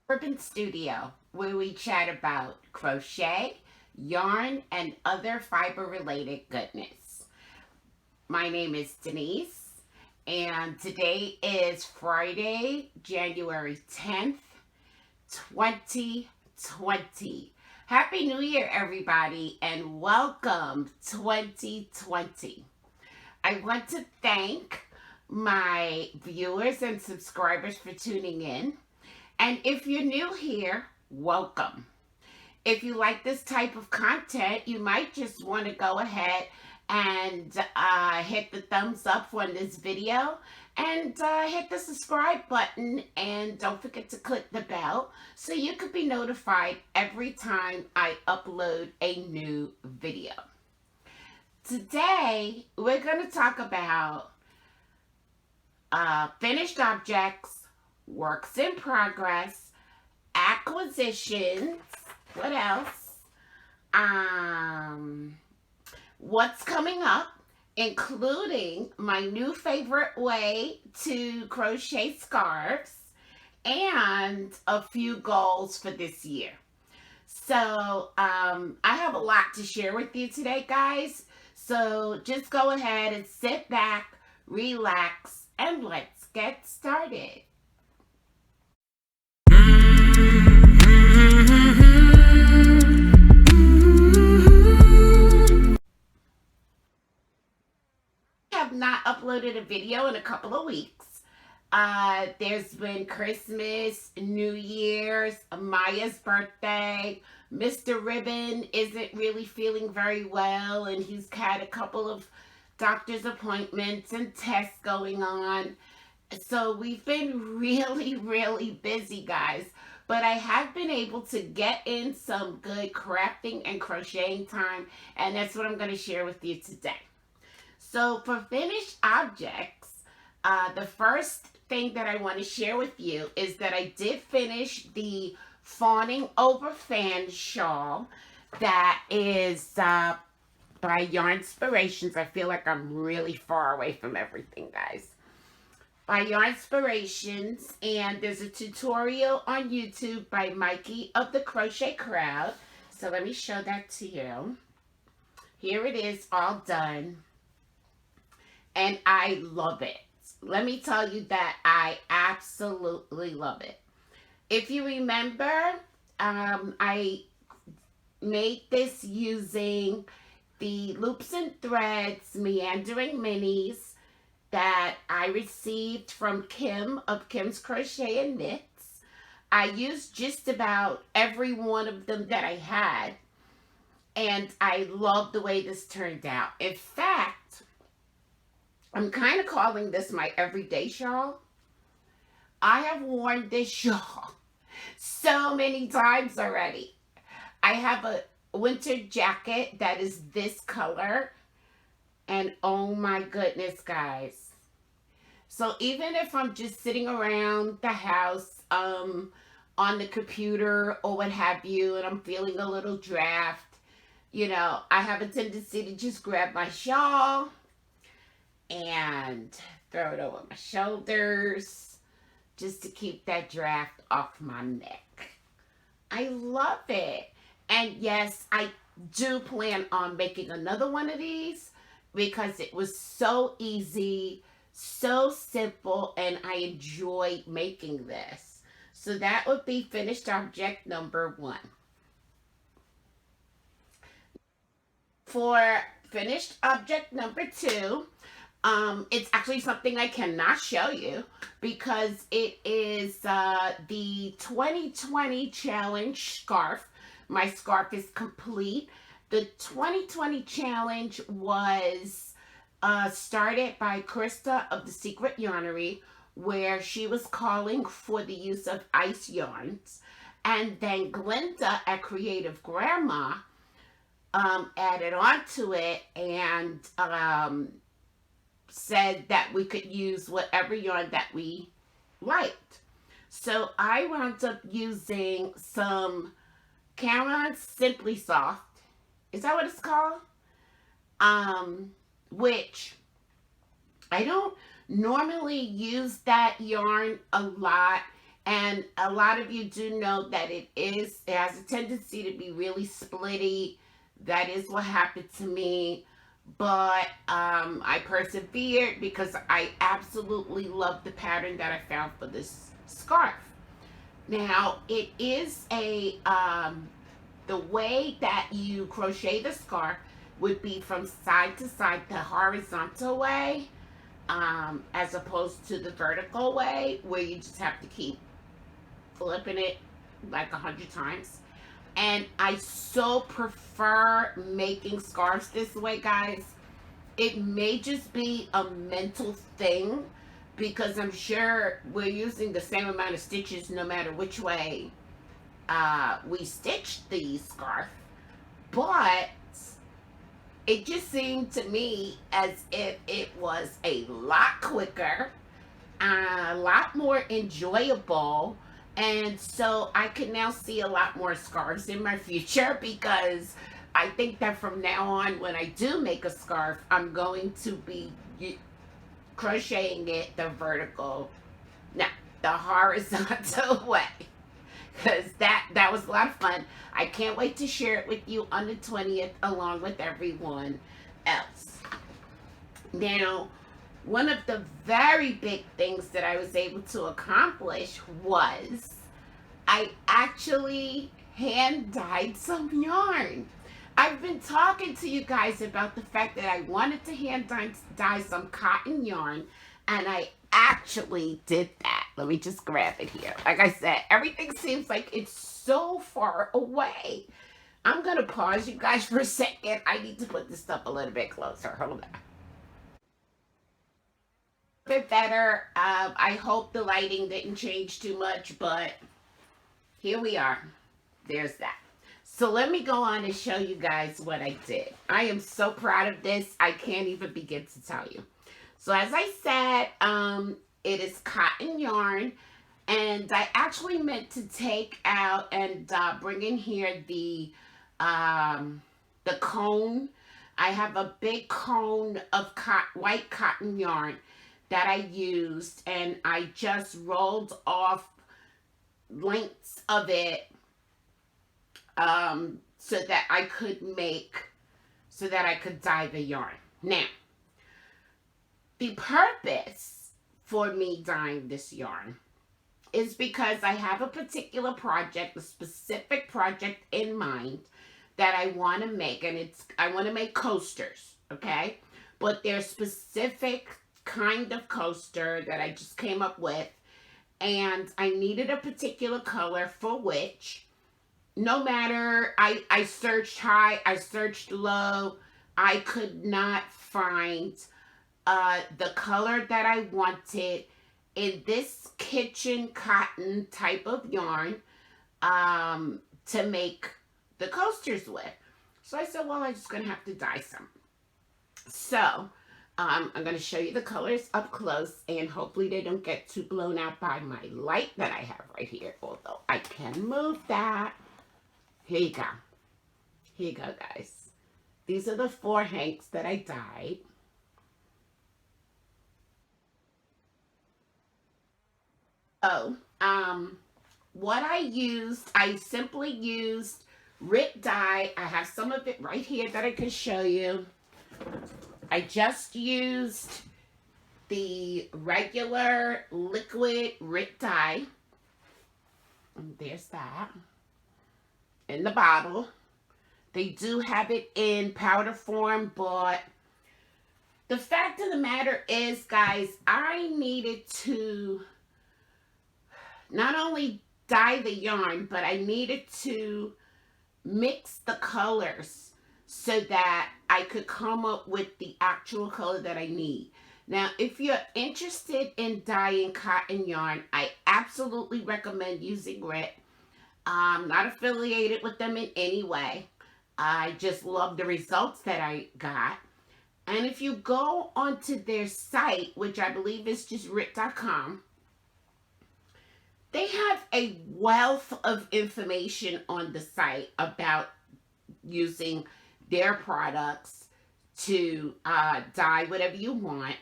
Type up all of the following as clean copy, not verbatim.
Urban Studio, where we chat about crochet, yarn, and other fiber related goodness. My name is Denise, and today is Friday, January 10th, 2020. Happy New Year, everybody, and welcome 2020. I want to thank my viewers and subscribers for tuning in. And if you're new here, welcome. If you like this type of content, you might just want to go ahead and hit the thumbs up on this video and hit the subscribe button, and don't forget to click the bell so you could be notified every time I upload a new video. Today, we're going to talk about finished objects, works in progress, acquisitions, what else? What's coming up, including my new favorite way to crochet scarves, and a few goals for this year. So, I have a lot to share with you today, guys. So just go ahead and sit back, relax, and let's get started. I have not uploaded a video in a couple of weeks. There's been Christmas, New Year's, Maya's birthday. Mr. Ribbon isn't really feeling very well, and he's had a couple of doctor's appointments and tests going on. So we've been really busy, guys. But I have been able to get in some good crafting and crocheting time, and that's what I'm going to share with you today. So for finished objects, the first thing that I want to share with you is that I did finish the Fawning Over Fan shawl that is by Yarnspirations. I feel like I'm really far away from everything, guys. By Yarnspirations, and there's a tutorial on YouTube by Mikey of the Crochet Crowd. So let me show that to you. Here it is, all done. And I love it. Let me tell you that I absolutely love it. If you remember, I made this using the Loops and Threads Meandering Minis that I received from Kim of Kim's Crochet and Knits. I used just about every one of them that I had, and I love the way this turned out. In fact, I'm kind of calling this my everyday shawl. I have worn this shawl so many times already. I have a winter jacket that is this color, and oh my goodness, guys. So even if I'm just sitting around the house on the computer or what have you, and I'm feeling a little draft, you know, I have a tendency to just grab my shawl and throw it over my shoulders just to keep that draft off my neck. I love it. And yes, I do plan on making another one of these because it was so easy, so simple, and I enjoyed making this. So that would be finished object number 1. For finished object number 2, it's actually something I cannot show you because it is the 2020 challenge scarf. My scarf is complete. The 2020 challenge was started by Krista of The Secret Yarnery, where she was calling for the use of ice yarns. And then Glinda at Creative Grandma added on to it and said that we could use whatever yarn that we liked. So I wound up using some Cameron Simply Soft. Is that what it's called? Which I don't normally use that yarn a lot And a lot of you do know that it has a tendency to be really splitty. That is what happened to me. But I persevered because I absolutely love the pattern that I found for this scarf. Now, it is the way that you crochet the scarf would be from side to side, the horizontal way, as opposed to the vertical way, where you just have to keep flipping it like 100 times. And I so prefer making scarves this way, guys. It may just be a mental thing because I'm sure we're using the same amount of stitches no matter which way we stitch the scarf. But it just seemed to me as if it was a lot quicker, a lot more enjoyable. And so I can now see a lot more scarves in my future, because I think that from now on, when I do make a scarf, I'm going to be crocheting it the vertical, no, the horizontal way. Because that was a lot of fun. I can't wait to share it with you on the 20th along with everyone else. Now, one of the very big things that I was able to accomplish was I actually hand dyed some yarn. I've been talking to you guys about the fact that I wanted to hand dye some cotton yarn, and I actually did that. Let me just grab it here. Like I said, everything seems like it's so far away. I'm going to pause you guys for a second. I need to put this stuff a little bit closer. Hold on. Bit better. I hope the lighting didn't change too much, but here we are. There's that. So let me go on and show you guys what I did. I am so proud of this. I can't even begin to tell you. So as I said, it is cotton yarn, and I actually meant to take out and bring in here the cone. I have a big cone of white cotton yarn that I used, and I just rolled off lengths of it so that I could dye the yarn. Now, the purpose for me dyeing this yarn is because I have a particular project, a specific project in mind that I want to make, and I want to make coasters, okay? But there's specific kind of coaster that I just came up with, and I needed a particular color for which, no matter, I searched high, I searched low, I could not find the color that I wanted in this kitchen cotton type of yarn to make the coasters with. So I said, well, I'm just going to have to dye some. So I'm going to show you the colors up close, and hopefully they don't get too blown out by my light that I have right here, although I can move that. Here you go. Here you go, guys. These are the 4 hanks that I dyed. Oh, what I simply used Rd dye. I have some of it right here that I can show you. I just used the regular liquid Rd dye. And there's that in the bottle. They do have it in powder form, but the fact of the matter is, guys, I needed to not only dye the yarn, but I needed to mix the colors so that I could come up with the actual color that I need. Now, if you're interested in dyeing cotton yarn, I absolutely recommend using Rd. I'm not affiliated with them in any way. I just love the results that I got. And if you go onto their site, which I believe is just Rd.com, they have a wealth of information on the site about using their products to dye whatever you want.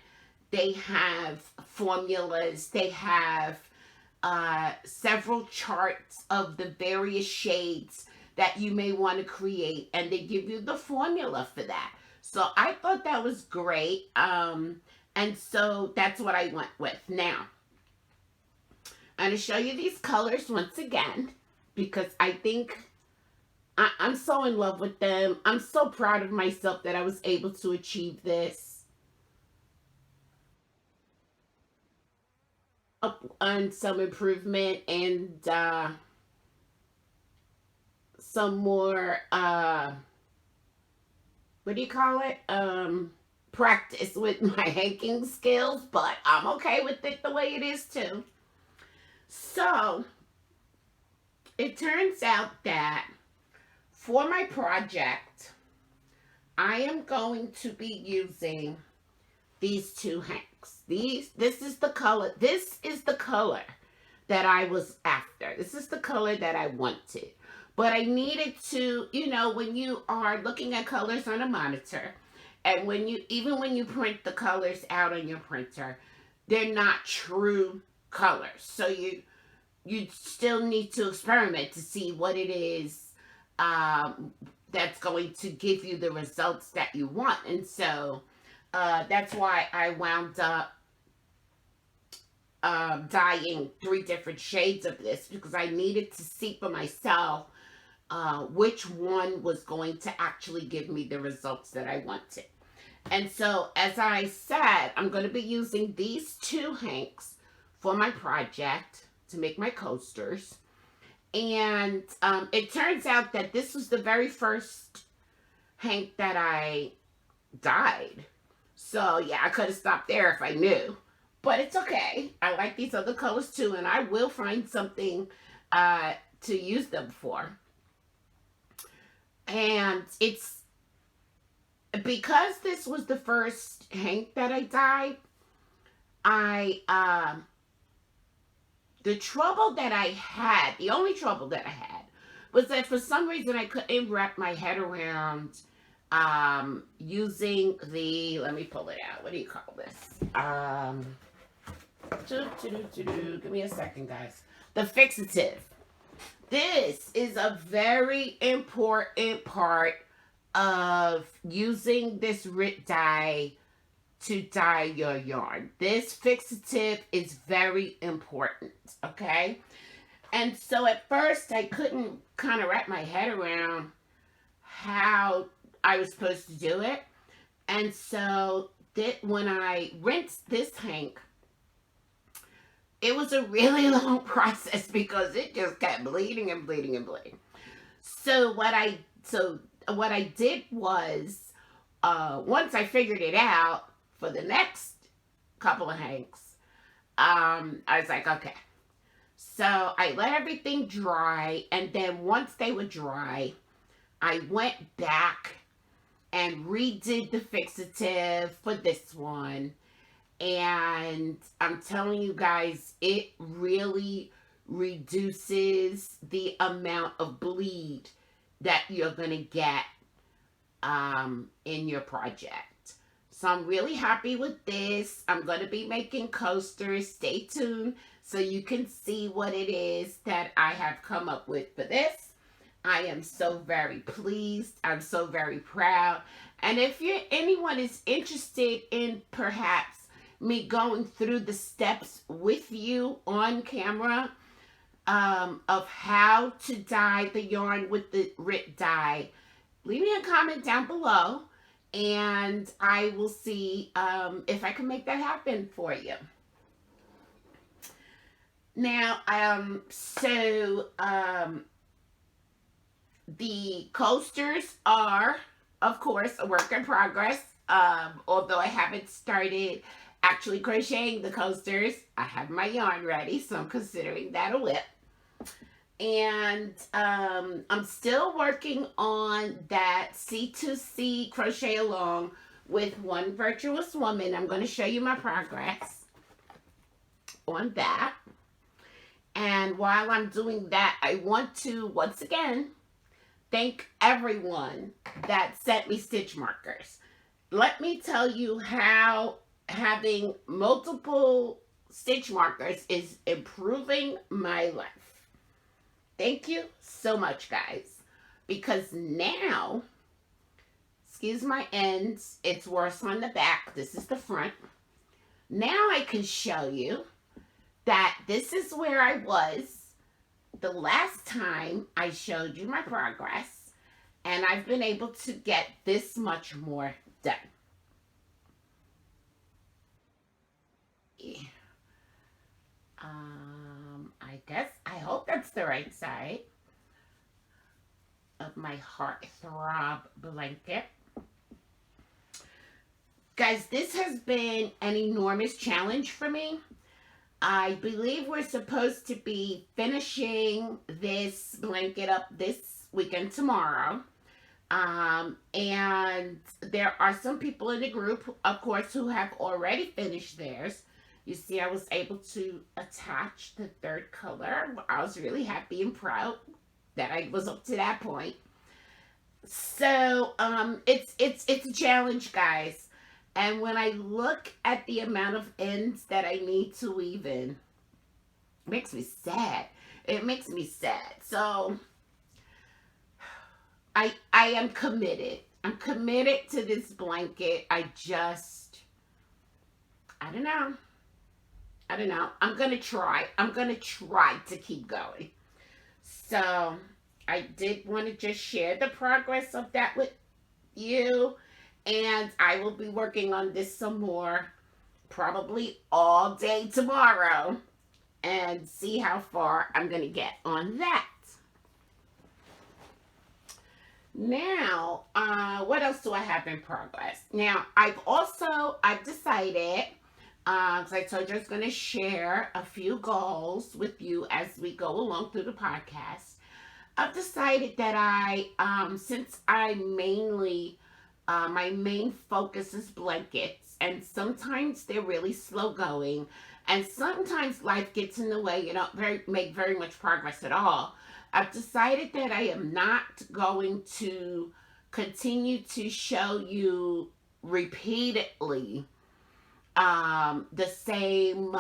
They have formulas. They have several charts of the various shades that you may want to create, and they give you the formula for that. So I thought that was great. And so that's what I went with. Now, I'm going to show you these colors once again, because I think I'm so in love with them. I'm so proud of myself that I was able to achieve this. Up on some improvement and some more, what do you call it? Practice with my hanking skills, but I'm okay with it the way it is too. So it turns out that for my project, I am going to be using these two hanks. This is the color. This is the color that I was after. This is the color that I wanted. But I needed to, you know, when you are looking at colors on a monitor, and even when you print the colors out on your printer, they're not true colors. So you still need to experiment to see what it is that's going to give you the results that you want. And so that's why I wound up dyeing 3 different shades of this, because I needed to see for myself which one was going to actually give me the results that I wanted. And so, as I said, I'm going to be using these 2 hanks for my project to make my coasters. And it turns out that this was the very first hank that I dyed. So, yeah, I could have stopped there if I knew. But it's okay. I like these other colors too, and I will find something to use them for. And it's because this was the first hank that I dyed, the trouble that I had, the only trouble that I had, was that for some reason I couldn't wrap my head around using the, let me pull it out, what do you call this? Give me a second, guys. The fixative. This is a very important part of using this RIT dye to dye your yarn. This fixative is very important, okay? And so at first I couldn't kind of wrap my head around how I was supposed to do it. And so when I rinsed this hank, it was a really long process because it just kept bleeding and bleeding and bleeding. So what I did was, once I figured it out for the next couple of hanks, I was like, okay. So I let everything dry, and then once they were dry, I went back and redid the fixative for this one. And I'm telling you guys, it really reduces the amount of bleed that you're going to get in your project. So I'm really happy with this. I'm going to be making coasters. Stay tuned so you can see what it is that I have come up with for this. I am so very pleased. I'm so very proud. And if anyone is interested in perhaps me going through the steps with you on camera of how to dye the yarn with the RIT dye, leave me a comment down below and I will see if I can make that happen for you. Now, the coasters are, of course, a work in progress. Although I haven't started actually crocheting the coasters, I have my yarn ready, so I'm considering that a whip. And I'm still working on that C2C crochet along with One Virtuous Woman. I'm going to show you my progress on that. And while I'm doing that, I want to once again thank everyone that sent me stitch markers. Let me tell you how having multiple stitch markers is improving my life. Thank you so much, guys. Because now, excuse my ends, it's worse on the back. This is the front. Now I can show you that this is where I was the last time I showed you my progress, and I've been able to get this much more done. I hope that's the right side of my heartthrob blanket. Guys, this has been an enormous challenge for me. I believe we're supposed to be finishing this blanket up this weekend tomorrow. And there are some people in the group, of course, who have already finished theirs. You see, I was able to attach the third color. I was really happy and proud that I was up to that point. So, it's a challenge, guys. And when I look at the amount of ends that I need to weave in, it makes me sad. It makes me sad. So, I am committed. I'm committed to this blanket. I don't know. I'm going to try. I'm going to try to keep going. So, I did want to just share the progress of that with you. And I will be working on this some more, probably all day tomorrow, and see how far I'm going to get on that. Now, what else do I have in progress? Now, I've decided, because I told you I was going to share a few goals with you as we go along through the podcast. I've decided that since I mainly, my main focus is blankets, and sometimes they're really slow going, and sometimes life gets in the way, you don't make very much progress at all. I've decided that I am not going to continue to show you repeatedly the same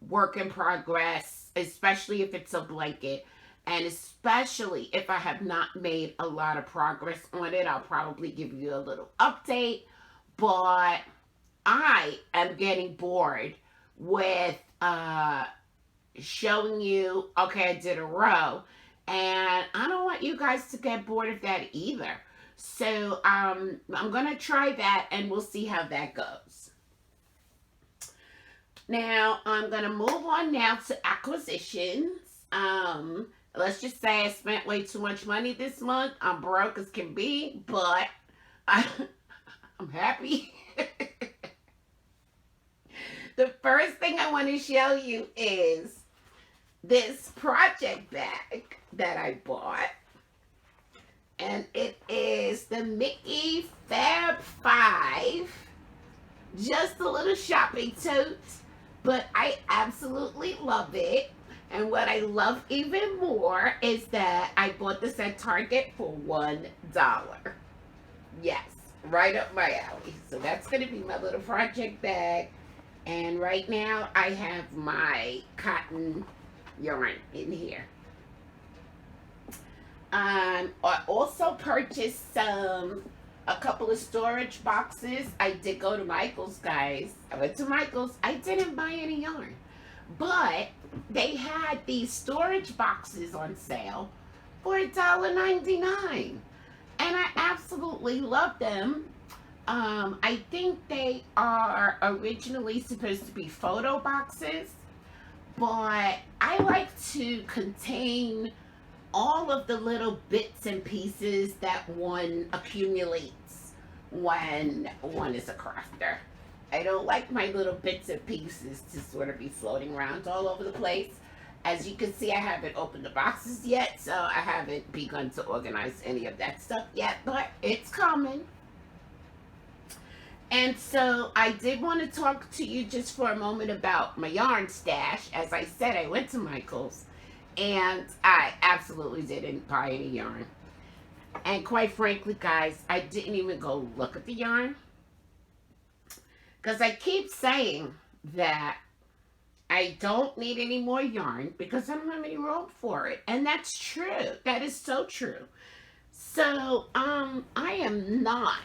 work in progress, especially if it's a blanket, and especially if I have not made a lot of progress on it. I'll probably give you a little update, but I am getting bored with showing you, okay, I did a row, and I don't want you guys to get bored of that either. So I'm gonna try that, and we'll see how that goes. Now I'm gonna move on now to acquisitions. Let's just say I spent way too much money this month. I'm broke as can be, but I'm happy. The first thing I want to show you is this project bag that I bought. And it is the Mickey Fab 5. Just a little shopping tote, but I absolutely love it. And what I love even more is that I bought this at Target for $1. Yes, right up my alley. So that's going to be my little project bag. And right now I have my cotton yarn in here. I also purchased a couple of storage boxes. I did go to Michael's, guys. I went to Michael's. I didn't buy any yarn, but they had these storage boxes on sale for $1.99, and I absolutely love them. I think they are originally supposed to be photo boxes, but I like to contain all of the little bits and pieces that one accumulates when one is a crafter. I don't like my little bits and pieces to sort of be floating around all over the place. As you can see, I haven't opened the boxes yet, so I haven't begun to organize any of that stuff yet, but it's coming. And so I did want to talk to you just for a moment about my yarn stash. As I said, I went to Michael's, and I absolutely didn't buy any yarn. And quite frankly, guys, I didn't even go look at the yarn, because I keep saying that I don't need any more yarn because I don't have any room for it. And that's true. That is so true. So, I am not,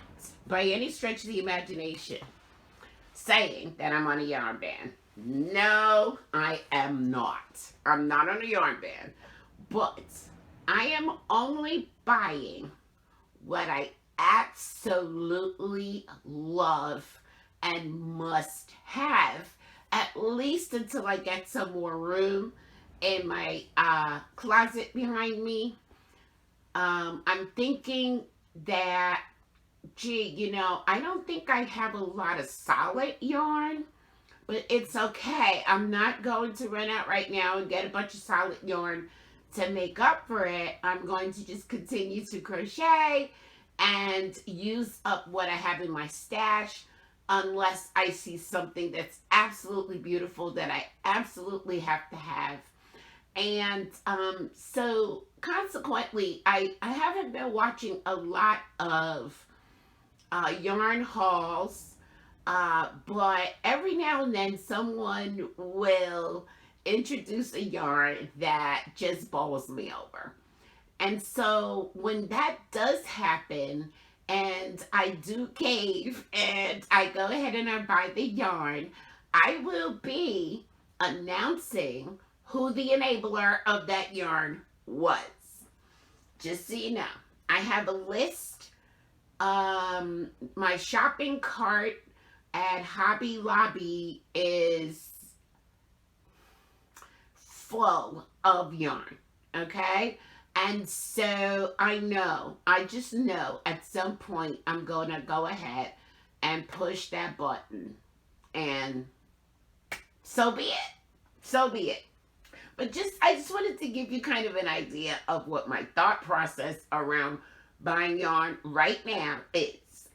by any stretch of the imagination, saying that I'm on a yarn ban. No, I am not. I'm not on a yarn ban. But I am only buying what I absolutely love and must have, at least until I get some more room in my closet behind me. I'm thinking that, gee, I don't think I have a lot of solid yarn, but it's okay. I'm not going to run out right now and get a bunch of solid yarn to make up for it. I'm going to just continue to crochet and use up what I have in my stash, unless I see something that's absolutely beautiful that I absolutely have to have. And so consequently, I haven't been watching a lot of yarn hauls, but every now and then someone will introduce a yarn that just bowls me over. And so when that does happen, and I do cave and I go ahead and I buy the yarn, I will be announcing who the enabler of that yarn was. Just so you know, I have a list. My shopping cart at Hobby Lobby is full of yarn, okay? And so I just know at some point I'm going to go ahead and push that button. And so be it. So be it. But I just wanted to give you kind of an idea of what my thought process around buying yarn right now is.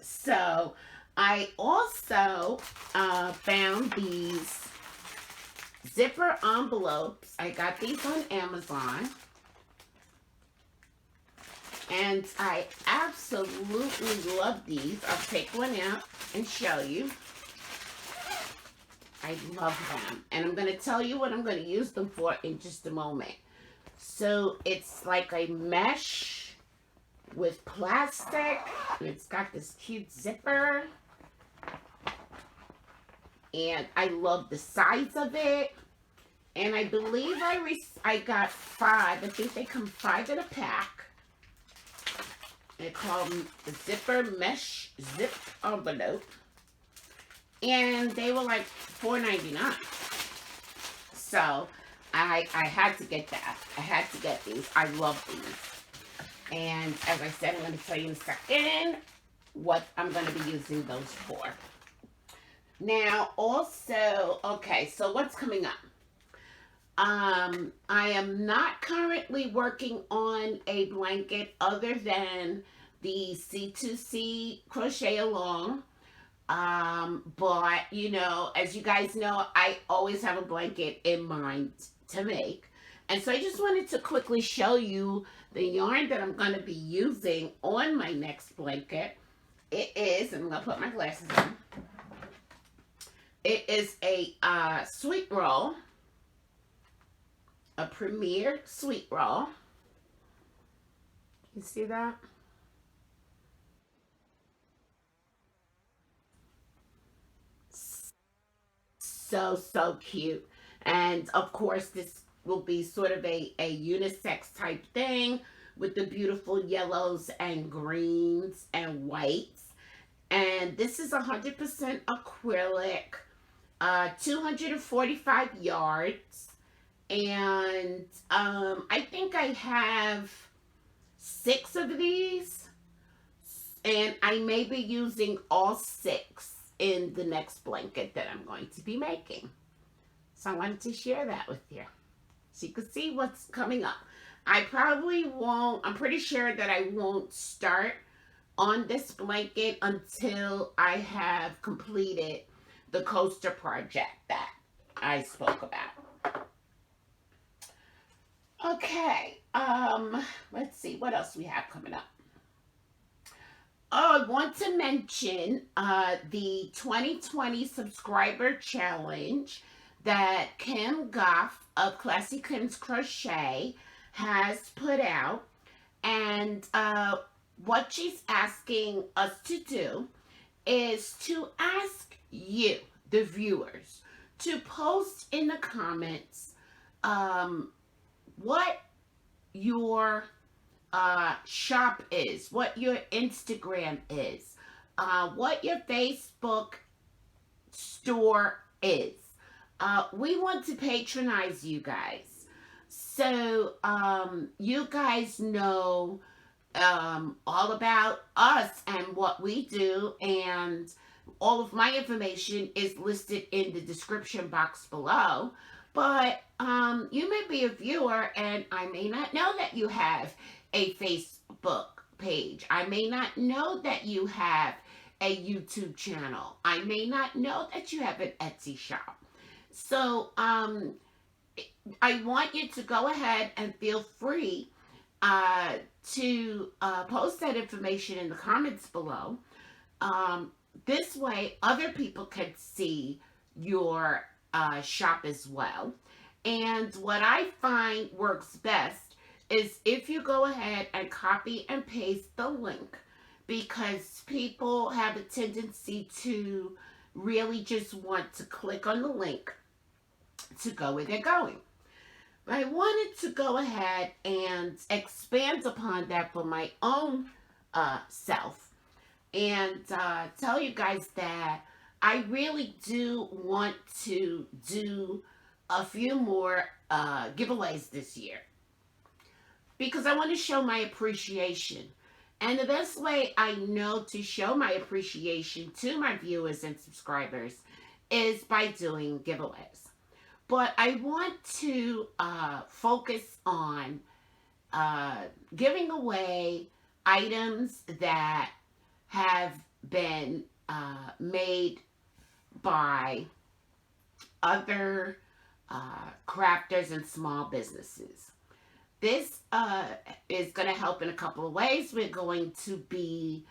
So I also found these zipper envelopes. I got these on Amazon. And I absolutely love these. I'll take one out and show you. I love them. And I'm going to tell you what I'm going to use them for in just a moment. So it's like a mesh with plastic. And it's got this cute zipper. And I love the size of it. And I believe I got 5. I think they come 5 in a pack. They call them the zipper mesh zip envelope. And they were like $4.99. So I had to get that. I had to get these. I love these. And as I said, I'm going to tell you in a second what I'm going to be using those for. Now, also, okay, so what's coming up? I am not currently working on a blanket other than the C2C crochet along. But as you guys know, I always have a blanket in mind to make. And so I just wanted to quickly show you the yarn that I'm going to be using on my next blanket. It is, and I'm going to put my glasses on. It is a sweet roll. A Premier sweet roll. You see that? So cute. And of course, this will be sort of a unisex type thing with the beautiful yellows and greens and whites. And this is 100% acrylic, 245 yards. And I think I have 6 of these. And I may be using all 6 in the next blanket that I'm going to be making. So I wanted to share that with you, so you can see what's coming up. I probably won't, I'm pretty sure that I won't start on this blanket until I have completed the coaster project that I spoke about. Okay, let's see what else we have coming up. Oh, I want to mention the 2020 subscriber challenge that Kim Goff of Classy Kim's Crochet has put out. And what she's asking us to do is to ask you, the viewers, to post in the comments what your shop is, what your Instagram is, what your Facebook store is. We want to patronize you guys. So you guys know all about us and what we do, and all of my information is listed in the description box below. But you may be a viewer and I may not know that you have a Facebook page. I may not know that you have a YouTube channel. I may not know that you have an Etsy shop. So I want you to go ahead and feel free to post that information in the comments below. This way other people can see your shop as well. And what I find works best is if you go ahead and copy and paste the link, because people have a tendency to really just want to click on the link to go where they're going. But I wanted to go ahead and expand upon that for my own self and tell you guys that I really do want to do a few more giveaways this year, because I want to show my appreciation. And the best way I know to show my appreciation to my viewers and subscribers is by doing giveaways. But I want to focus on giving away items that have been made by other crafters and small businesses. This is going to help in a couple of ways. We're going to be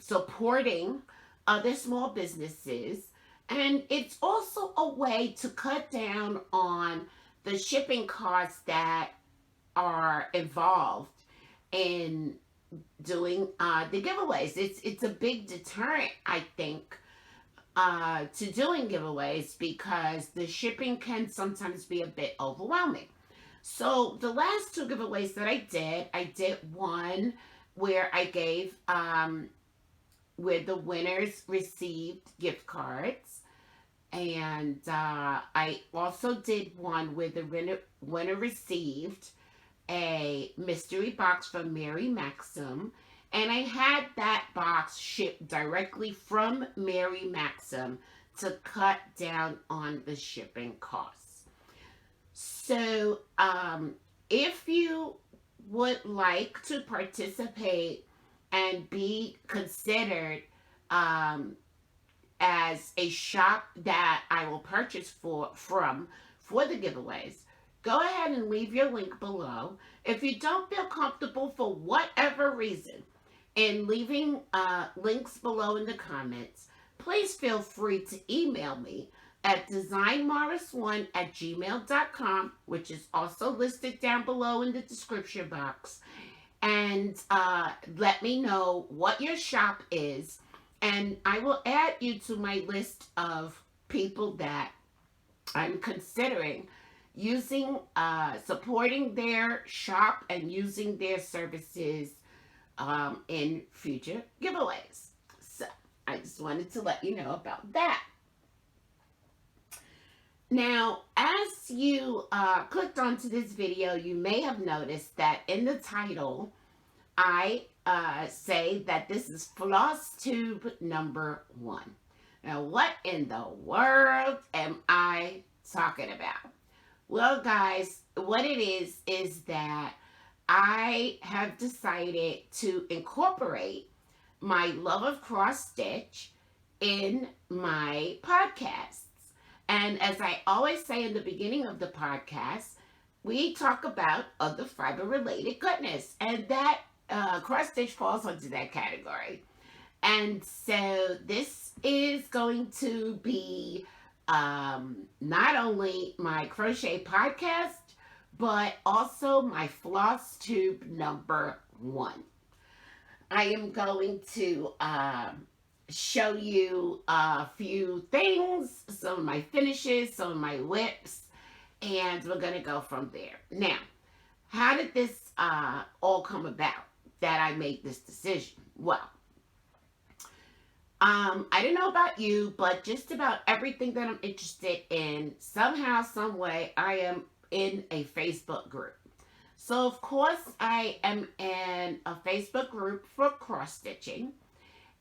supporting other small businesses, and it's also a way to cut down on the shipping costs that are involved in doing the giveaways. It's a big deterrent, I think, to doing giveaways, because the shipping can sometimes be a bit overwhelming. So the last two giveaways that I did one where I gave where the winners received gift cards, and I also did one where the winner received a mystery box from Mary Maxim, and I had that box shipped directly from Mary Maxim to cut down on the shipping costs. So if you would like to participate and be considered as a shop that I will purchase from for the giveaways, go ahead and leave your link below. If you don't feel comfortable for whatever reason in leaving links below in the comments, please feel free to email me at designmorris1@gmail.com, which is also listed down below in the description box, and let me know what your shop is, and I will add you to my list of people that I'm considering using, supporting their shop and using their services in future giveaways. So I just wanted to let you know about that. Now, as you clicked onto this video, you may have noticed that in the title, I say that this is Flosstube #1. Now, what in the world am I talking about? Well, guys, what it is that I have decided to incorporate my love of cross stitch in my podcasts. And as I always say in the beginning of the podcast, we talk about other fiber related goodness, and that cross stitch falls into that category. And so this is going to be not only my crochet podcast, but also my Flosstube #1. I am going to show you a few things, some of my finishes, some of my whips, and we're going to go from there. Now, how did this all come about that I made this decision? Well, I don't know about you, but just about everything that I'm interested in, somehow, some way, I am in a Facebook group. So, of course, I am in a Facebook group for cross stitching,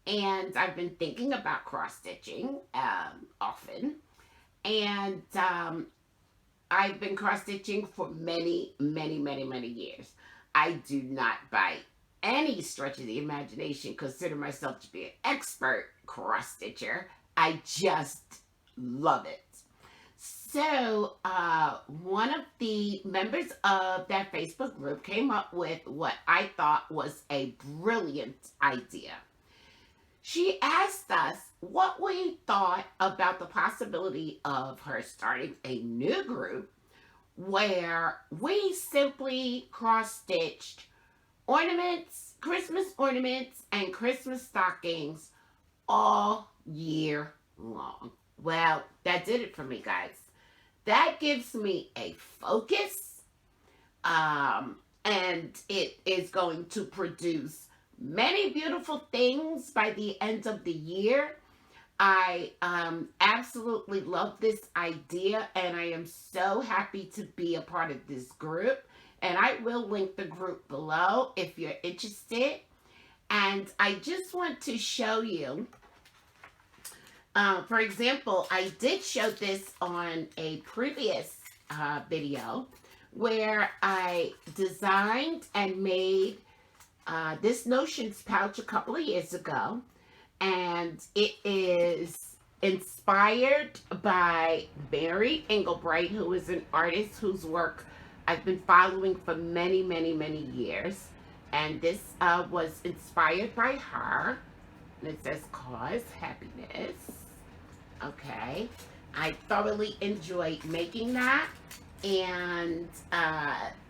and I've been thinking about cross stitching often, and I've been cross stitching for many, many, many, many years. I do not, by any stretch of the imagination, consider myself to be an expert cross stitcher. I just love it. So one of the members of that Facebook group came up with what I thought was a brilliant idea. She asked us what we thought about the possibility of her starting a new group where we simply cross-stitched ornaments, Christmas ornaments, and Christmas stockings all year long. Well, that did it for me, guys. That gives me a focus, and it is going to produce many beautiful things by the end of the year. I absolutely love this idea, and I am so happy to be a part of this group. And I will link the group below if you're interested. And I just want to show you, for example, I did show this on a previous video where I designed and made this Notions pouch a couple of years ago. And it is inspired by Mary Engelbright, who is an artist whose work I've been following for many, many, many years. And this was inspired by her. And it says, Cause Happiness. Okay. I thoroughly enjoyed making that. And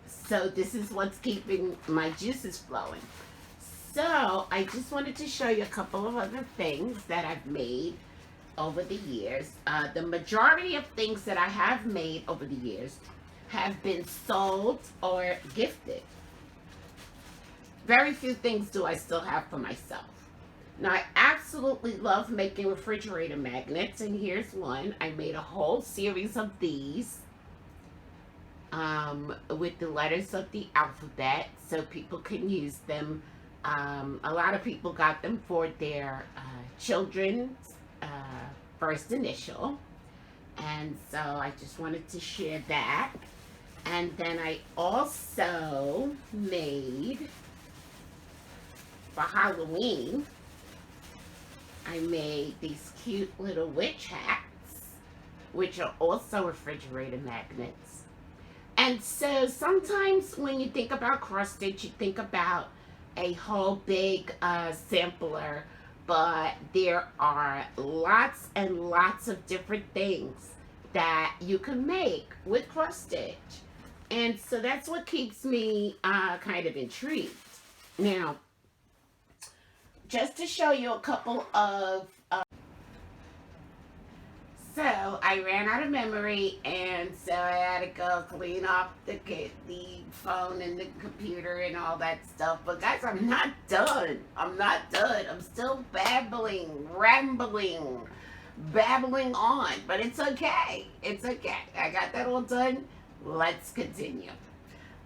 so this is what's keeping my juices flowing. So I just wanted to show you a couple of other things that I've made over the years. The majority of things that I have made over the years have been sold or gifted. Very few things do I still have for myself. Now, I absolutely love making refrigerator magnets, and here's one. I made a whole series of these with the letters of the alphabet so people can use them. A lot of people got them for their children's first initial. And so I just wanted to share that. And then I also made, for Halloween, I made these cute little witch hats, which are also refrigerator magnets. And so sometimes when you think about cross stitch, you think about a whole big sampler, but there are lots and lots of different things that you can make with cross stitch. And so that's what keeps me kind of intrigued. Now, just to show you a couple of so I ran out of memory, and so I had to go clean off the phone and the computer and all that stuff. But guys, I'm not done. I'm not done. I'm still babbling, rambling, babbling on. But it's okay. It's okay. I got that all done. Let's continue.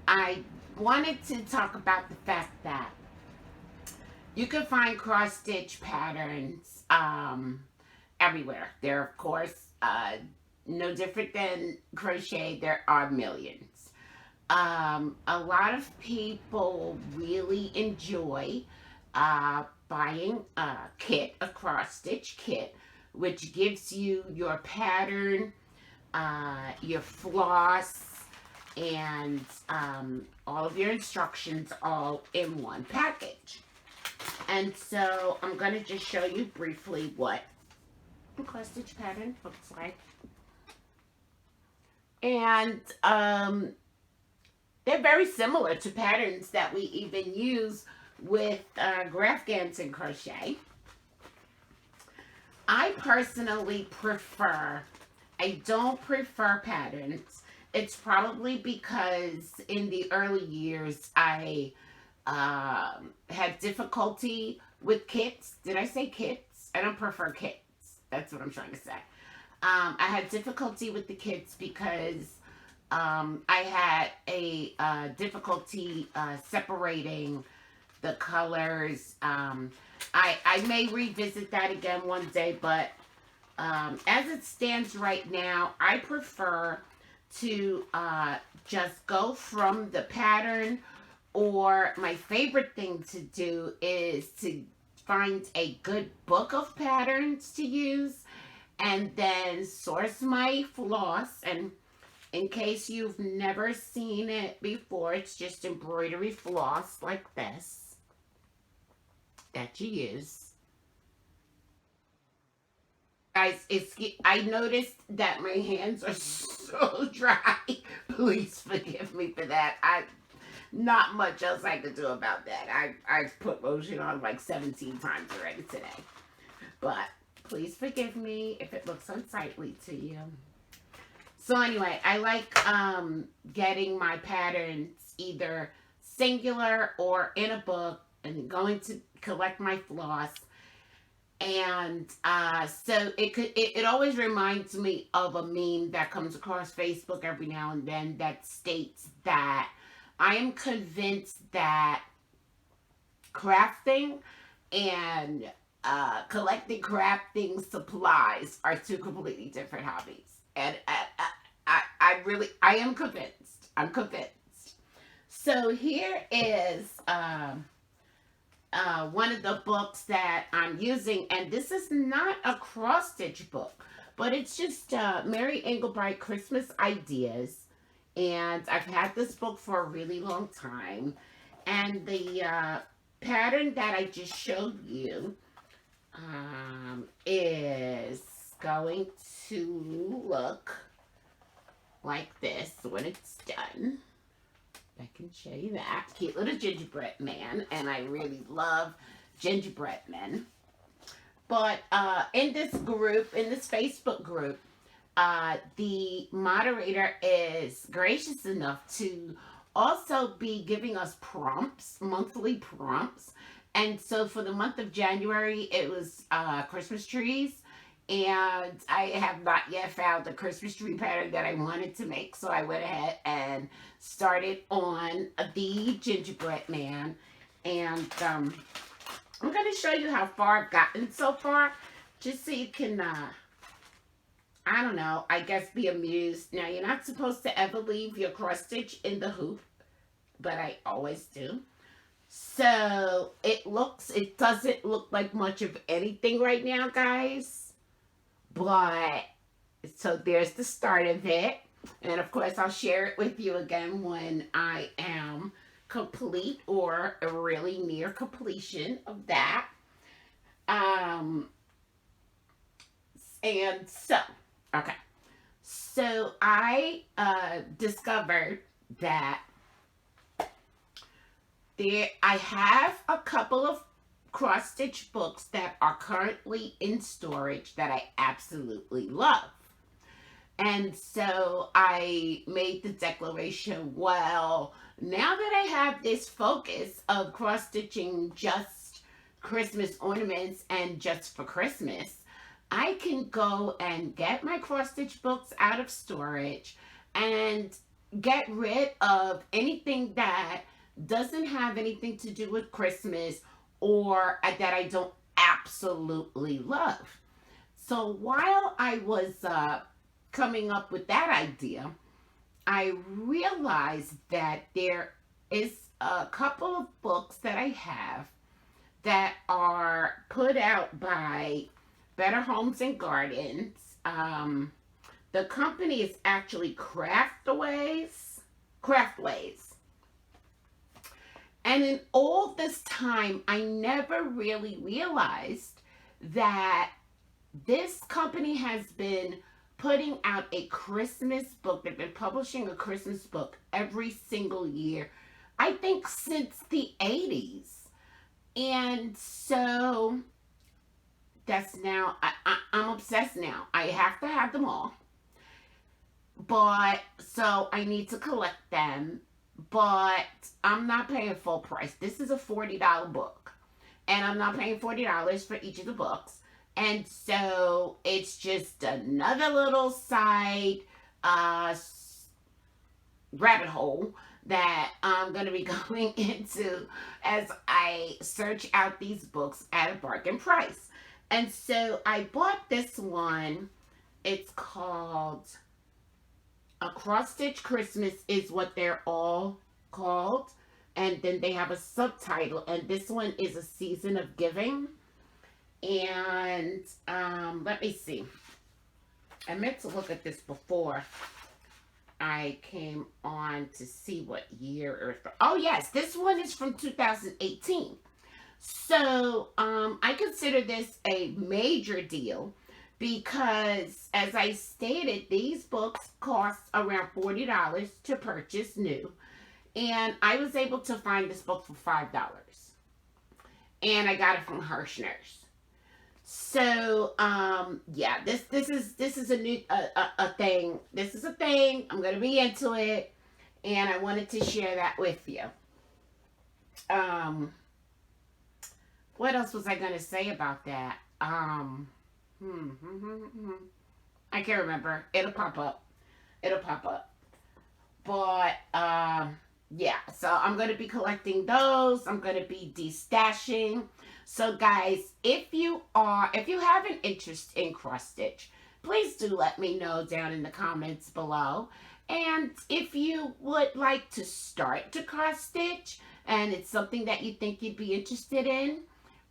I wanted to talk about the fact that you can find cross stitch patterns everywhere. There, of course, no different than crochet, there are millions. A lot of people really enjoy buying a kit, a cross stitch kit, which gives you your pattern, your floss, and all of your instructions all in one package. And so I'm going to just show you briefly what the cross stitch pattern looks like. And they're very similar to patterns that we even use with graph gands and crochet. I personally prefer, I don't prefer patterns. It's probably because in the early years I had difficulty with kits. Did I say kits? I don't prefer kits. That's what I'm trying to say. I had difficulty with the kits because I had a difficulty separating the colors. I may revisit that again one day, but as it stands right now, I prefer to just go from the pattern, or my favorite thing to do is to find a good book of patterns to use and then source my floss. And in case you've never seen it before, it's just embroidery floss like this that you use. Guys, I noticed that my hands are so dry. Please forgive me for that. Not much else I could do about that. I've put lotion on like 17 times already today. But please forgive me if it looks unsightly to you. So anyway, I like getting my patterns either singular or in a book and going to collect my floss. And so it always reminds me of a meme that comes across Facebook every now and then that states that I am convinced that crafting and collecting crafting supplies are two completely different hobbies. And I am convinced. I'm convinced. So here is one of the books that I'm using, and this is not a cross stitch book, but it's just Mary Engelbreit Christmas Ideas. And I've had this book for a really long time. And the pattern that I just showed you is going to look like this when it's done. I can show you that. Cute little gingerbread man. And I really love gingerbread men. But in this group, in this Facebook group, the moderator is gracious enough to also be giving us prompts, monthly prompts. And so for the month of January, it was Christmas trees. And I have not yet found the Christmas tree pattern that I wanted to make. So I went ahead and started on the gingerbread man. And I'm going to show you how far I've gotten so far, just so you can I don't know, I guess be amused. Now, you're not supposed to ever leave your cross stitch in the hoop, but I always do. So it doesn't look like much of anything right now, guys. But, so there's the start of it. And of course, I'll share it with you again when I am complete or really near completion of that. And so, okay, so I discovered that I have a couple of cross stitch books that are currently in storage that I absolutely love. And so I made the declaration, well, now that I have this focus of cross stitching just Christmas ornaments and just for Christmas, I can go and get my cross stitch books out of storage and get rid of anything that doesn't have anything to do with Christmas or that I don't absolutely love. So while I was coming up with that idea, I realized that there is a couple of books that I have that are put out by Better Homes and Gardens. The company is actually Craftaways. Craftways. And in all this time, I never really realized that this company has been putting out a Christmas book. They've been publishing a Christmas book every single year, I think since the 80s. And so that's now, I'm obsessed now. I have to have them all. But, so I need to collect them. But I'm not paying full price. This is a $40 book. And I'm not paying $40 for each of the books. And so it's just another little side rabbit hole that I'm going to be going into as I search out these books at a bargain price. And so I bought this one. It's called A Cross Stitch Christmas is what they're all called. And then they have a subtitle. And this one is A Season of Giving. And let me see. I meant to look at this before I came on to see what year. Oh, yes. This one is from 2018. So I consider this a major deal because, as I stated, these books cost around $40 to purchase new. And I was able to find this book for $5. And I got it from Hirschner's. So, yeah, this is a new a thing. This is a thing. I'm gonna be into it, and I wanted to share that with you. What else was I gonna say about that? I can't remember. It'll pop up. It'll pop up. But yeah. So I'm gonna be collecting those. I'm gonna be destashing. So guys, if you have an interest in cross stitch, please do let me know down in the comments below. And if you would like to start to cross stitch and it's something that you think you'd be interested in,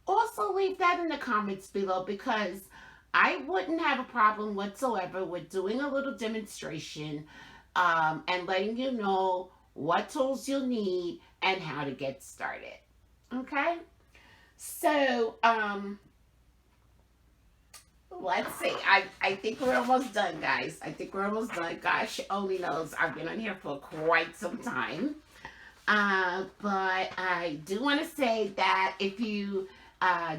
also leave that in the comments below, because I wouldn't have a problem whatsoever with doing a little demonstration and letting you know what tools you'll need and how to get started. Okay? So, let's see. I think we're almost done, guys. I think we're almost done. Gosh only knows I've been on here for quite some time. But I do want to say that if you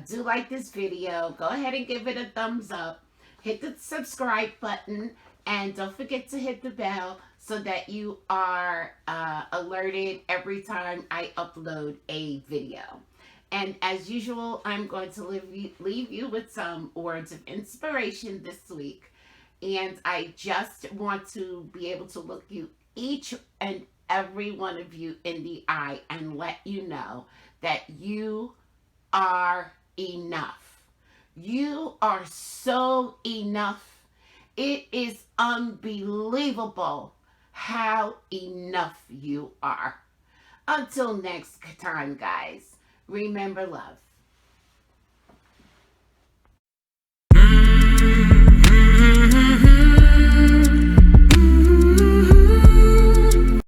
do like this video, go ahead and give it a thumbs up. Hit the subscribe button. And don't forget to hit the bell so that you are alerted every time I upload a video. And as usual, I'm going to leave you with some words of inspiration this week. And I just want to be able to look you, each and every one of you, in the eye and let you know that you are enough. You are so enough. It is unbelievable how enough you are. Until next time, guys. Remember love.